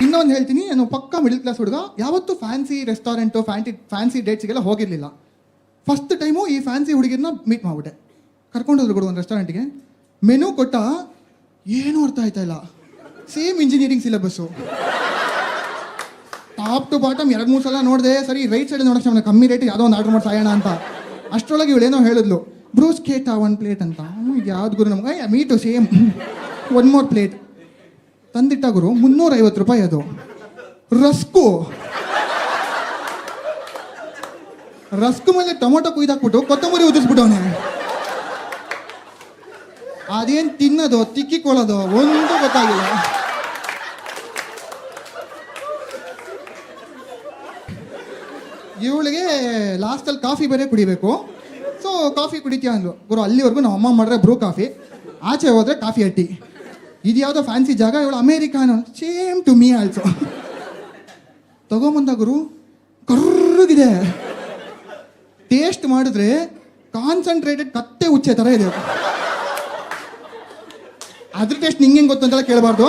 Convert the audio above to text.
ಇನ್ನೊಂದು ಹೇಳ್ತೀನಿ, ನಾನು ಪಕ್ಕಾ ಮಿಡಲ್ ಕ್ಲಾಸ್ ಹುಡುಗ, ಯಾವತ್ತೂ ಫ್ಯಾನ್ಸಿ ರೆಸ್ಟೋರೆಂಟು ಫ್ಯಾನ್ಸಿ ಡೇಟ್ಸ್ಗೆಲ್ಲ ಹೋಗಿರಲಿಲ್ಲ. ಫಸ್ಟ್ ಟೈಮು ಈ ಫ್ಯಾನ್ಸಿ ಹುಡುಗಿರನ್ನ ಮೀಟ್ ಮಾಡ್ಬಿಟ್ಟೆ. ಕರ್ಕೊಂಡೋದ್ರು ಕೊಡು ಒಂದು ರೆಸ್ಟೋರೆಂಟ್ಗೆ. ಮೆನು ಕೊಟ್ಟ, ಏನೂ ಅರ್ಥ ಆಯ್ತಾ ಇಲ್ಲ. Same engineering syllabus. Top to bottom 2-3 ಸಲ ನೋಡಿದೆ. ಸರಿ ರೈಟ್ ಸೈಡ್ ನೋಡೋಕ್ಕೆ ನಮಗೆ ಕಮ್ಮಿ ರೇಟ್ ಯಾವುದೋ ಒಂದು ಆರ್ಡ್ರ್ ಮಾಡಿ ಸಾಯೋಣ ಅಂತ. ಅಷ್ಟರೊಳಗೆ ಇವಳೇನೋ ಹೇಳಿದ್ಲು, ಬ್ರೂಸ್ ಕೇಟ 1 ಪ್ಲೇಟ್ ಅಂತ. ಯಾವ್ದು ಗುರು ನಮ್ಗೆ? ಮೀಟು ಸೇಮ್ 1 more ಪ್ಲೇಟ್ ತಂದಿಟ್ಟ ಗುರು. 350 ರೂಪಾಯಿ ಅದು. ರಸ್ಕು ಮೇಲೆ ಟೊಮೊಟೊ ಕುಯ್ದಾಕ್ಬಿಟ್ಟು ಕೊತ್ತಂಬರಿ ಉದಿಸ್ಬಿಟ್ಟವನೆ. ಅದೇನು ತಿನ್ನೋದು ತಿಕ್ಕಿಕೊಳ್ಳೋದು ಒಂದು ಗೊತ್ತಾಗಿಲ್ಲ. ಇವಳಿಗೆ ಲಾಸ್ಟಲ್ಲಿ ಕಾಫಿ ಬೇರೆ ಕುಡಿಬೇಕು. ಸೊ ಕಾಫಿ ಕುಡಿತೀಯ ಅಂದ್ಲು. ಗುರು ಅಲ್ಲಿವರೆಗೂ ನಮ್ಮ ಅಮ್ಮ ಮಾಡಿದ್ರೆ ಬ್ರೂ ಕಾಫಿ, ಆಚೆ ಹೋದ್ರೆ ಕಾಫಿ ಅಟ್ಟಿ. ಇದು ಯಾವುದೋ ಫ್ಯಾನ್ಸಿ ಜಾಗ, ಇವಳು ಅಮೇರಿಕಾನು. Same to me also. ತಗೊಂಬಂದ ಗುರು, ಕರ್ರಗಿದೆ. ಟೇಸ್ಟ್ ಮಾಡಿದ್ರೆ ಕಾನ್ಸಂಟ್ರೇಟೆಡ್ ಕತ್ತೆ ಉಚ್ಚೆ ಥರ ಇದೆ. ಅದ್ರ ಟೇಸ್ಟ್ ನಿಂಗೆ ಗೊತ್ತು ಅಂತೆಲ್ಲ ಕೇಳಬಾರ್ದು.